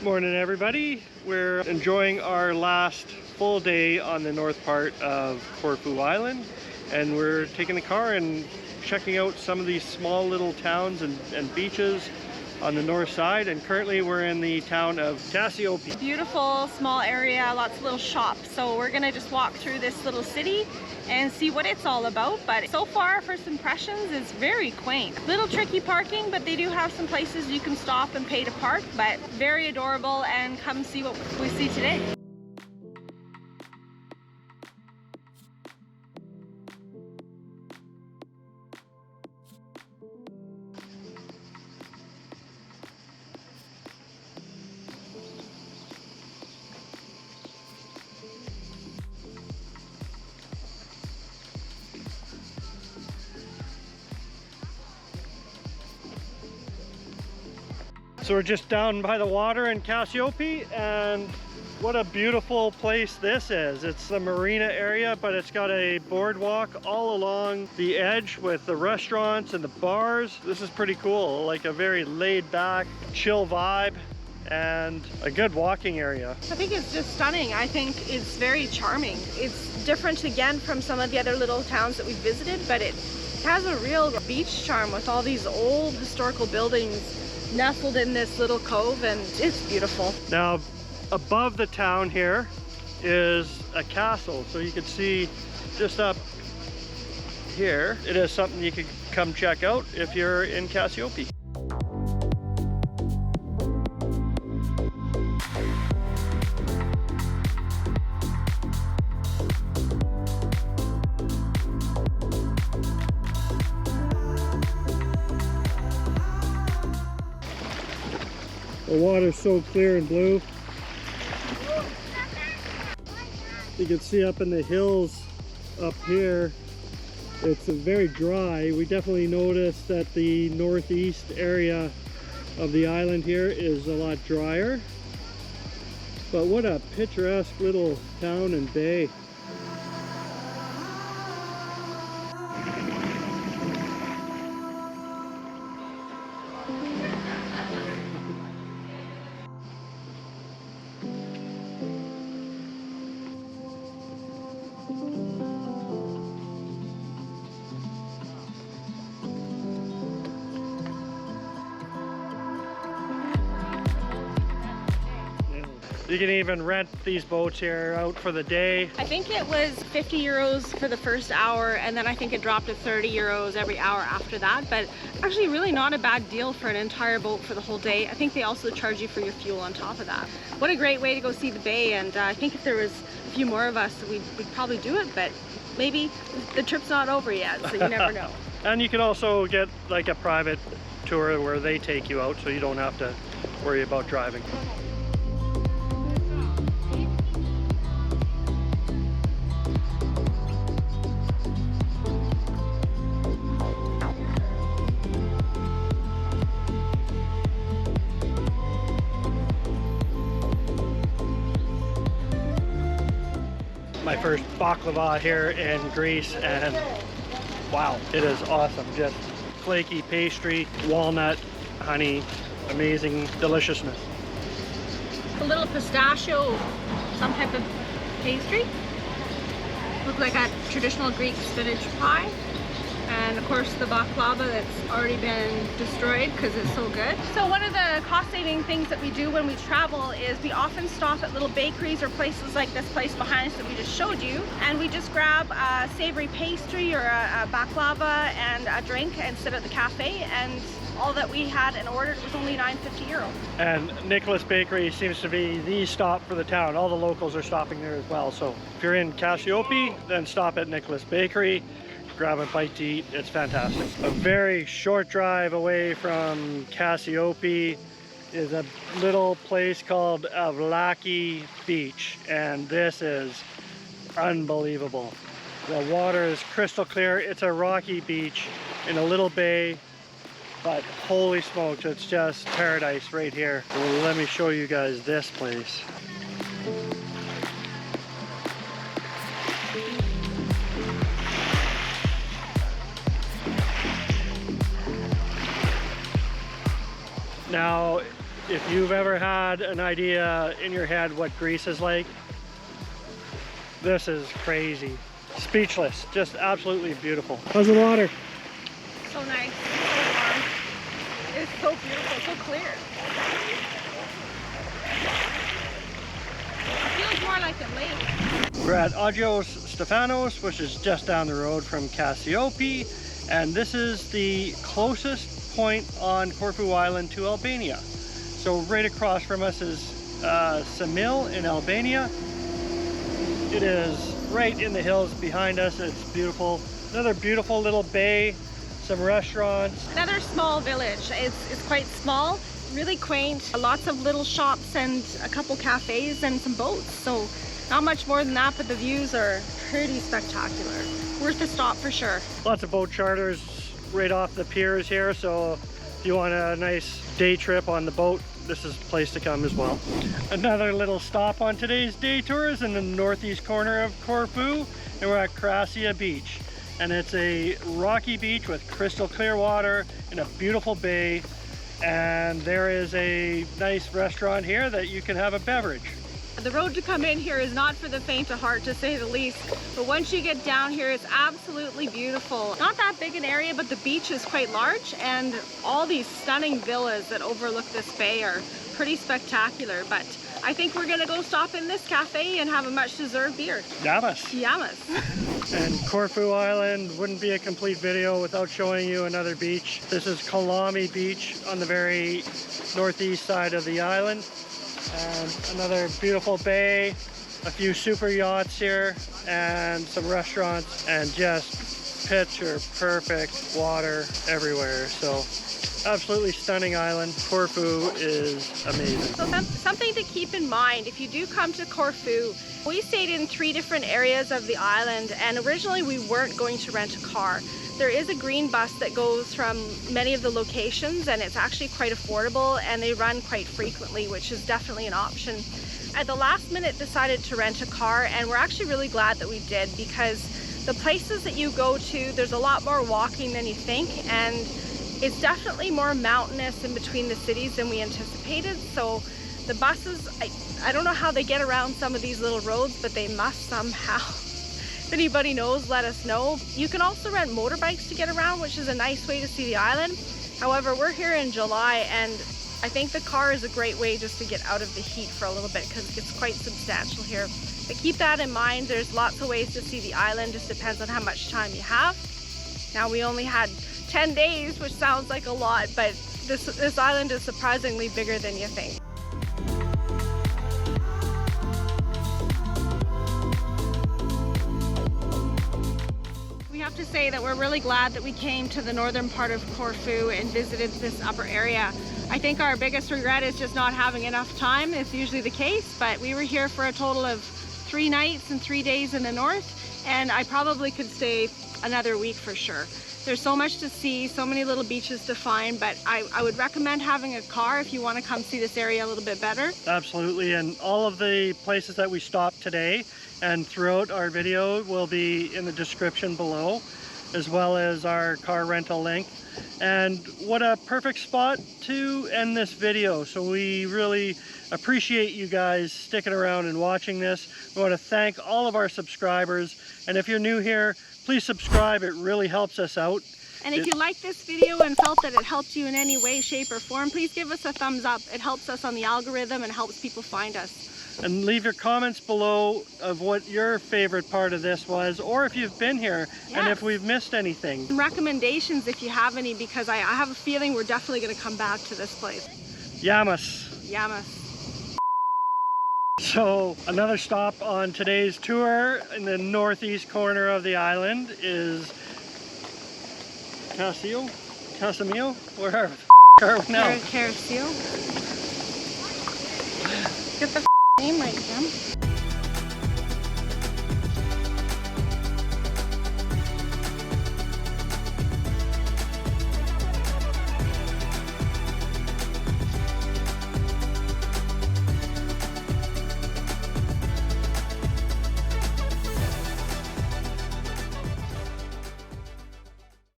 Morning everybody. We're enjoying our last full day on the north part of Corfu Island, and we're taking the car and checking out some of these small little towns and beaches on the north side, and currently we're in the town of KASSIOPI. Beautiful small area, lots of little shops, so we're gonna just walk through this little city and see what it's all about. But so far, first impressions, is very quaint. Little tricky parking, but they do have some places you can stop and pay to park, but very adorable. And come see what we see today. So we're just down by the water in KASSIOPI, and what a beautiful place this is. It's the marina area, but it's got a boardwalk all along the edge with the restaurants and the bars. This is pretty cool, like a very laid back, chill vibe and a good walking area. I think it's just stunning. I think it's very charming. It's different again from some of the other little towns that we've visited, but it has a real beach charm with all these old historical buildings nestled in this little cove, and it's beautiful. Now above the town here is a castle, so you can see just up here. It is something you could come check out if you're in KASSIOPI. The water's so clear and blue. You can see up in the hills up here, it's very dry. We definitely noticed that the northeast area of the island here is a lot drier. But what a picturesque little town and bay. You can even rent these boats here out for the day. I think it was 50 euros for the first hour, and then I think it dropped to 30 euros every hour after that. But actually really not a bad deal for an entire boat for the whole day. I think they also charge you for your fuel on top of that. What a great way to go see the bay, and I think if there was a few more of us, we'd probably do it, but maybe the trip's not over yet, so you never know. And you can also get like a private tour where they take you out, so you don't have to worry about driving. My first baklava here in Greece, and wow, it is awesome. Just flaky pastry, walnut, honey, amazing deliciousness. A little pistachio, some type of pastry. Looks like a traditional Greek spinach pie. And of course the baklava that's already been destroyed because it's so good. So one of the cost-saving things that we do when we travel is we often stop at little bakeries or places like this place behind us that we just showed you, and we just grab a savory pastry or a baklava and a drink and sit at the cafe, and all that we had and ordered was only 9.50 euro. And Nicholas Bakery seems to be the stop for the town. All the locals are stopping there as well. So if you're in KASSIOPI, then stop at Nicholas Bakery. Grab a bite to eat. It's fantastic. A very short drive away from KASSIOPI is a little place called Avlaki Beach, and this is unbelievable. The water is crystal clear. It's a rocky beach in a little bay, but holy smokes, it's just paradise right here. Well, let me show you guys this place. Now, if you've ever had an idea in your head what Greece is like, this is crazy. Speechless, just absolutely beautiful. How's the water? So nice, so warm. It's so beautiful, so clear. It feels more like a lake. We're at Agios Stefanos, which is just down the road from KASSIOPI, and this is the closest point on Corfu Island to Albania. So right across from us is Semil in Albania. It is right in the hills behind us. It's beautiful. Another beautiful little bay, some restaurants. Another small village. It's quite small, really quaint. Lots of little shops and a couple cafes and some boats. So not much more than that, but the views are pretty spectacular. Worth a stop for sure. Lots of boat charters right off the piers here. So if you want a nice day trip on the boat, this is the place to come as well. Another little stop on today's day tour is in the northeast corner of Corfu, and we're at KASSIOPI Beach. And it's a rocky beach with crystal clear water in a beautiful bay. And there is a nice restaurant here that you can have a beverage. The road to come in here is not for the faint of heart, to say the least. But once you get down here, it's absolutely beautiful. Not that big an area, but the beach is quite large, and all these stunning villas that overlook this bay are pretty spectacular. But I think we're gonna go stop in this cafe and have a much deserved beer. Yamas. Yamas. And Corfu Island wouldn't be a complete video without showing you another beach. This is Komami Beach on the very northeast side of the island. And another beautiful bay, a few super yachts here, and some restaurants, and just picture perfect water everywhere. So absolutely stunning island. Corfu is amazing. So something to keep in mind, if you do come to Corfu, we stayed in 3 different areas of the island, and originally we weren't going to rent a car. There is a green bus that goes from many of the locations, and it's actually quite affordable, and they run quite frequently, which is definitely an option. At the last minute decided to rent a car, and we're actually really glad that we did, because the places that you go to, there's a lot more walking than you think, and it's definitely more mountainous in between the cities than we anticipated. So the buses, I don't know how they get around some of these little roads, but they must somehow. If anybody knows, let us know. You can also rent motorbikes to get around, which is a nice way to see the island. However, we're here in July, and I think the car is a great way just to get out of the heat for a little bit, because it gets quite substantial here. But keep that in mind. There's lots of ways to see the island, just depends on how much time you have. Now, we only had 10 days, which sounds like a lot, but this island is surprisingly bigger than you think. We have to say that we're really glad that we came to the northern part of Corfu and visited this upper area. I think our biggest regret is just not having enough time. It's usually the case, but we were here for a total of 3 nights and 3 days in the north, and I probably could stay another week for sure. There's so much to see, so many little beaches to find, but I would recommend having a car if you want to come see this area a little bit better. Absolutely, and all of the places that we stopped today and throughout our video will be in the description below, as well as our car rental link. And what a perfect spot to end this video. So we really appreciate you guys sticking around and watching this. We want to thank all of our subscribers, and if you're new here, please subscribe. It really helps us out. And if you liked this video and felt that it helped you in any way, shape, or form, please give us a thumbs up. It helps us on the algorithm and helps people find us. And leave your comments below of what your favorite part of this was, or if you've been here, and if we've missed anything. Some recommendations if you have any, because I have a feeling we're definitely going to come back to this place. Yamas. Yamas. So another stop on today's tour in the northeast corner of the island is Kassimio? Where are we now? Carasio. Get the name right, Jim.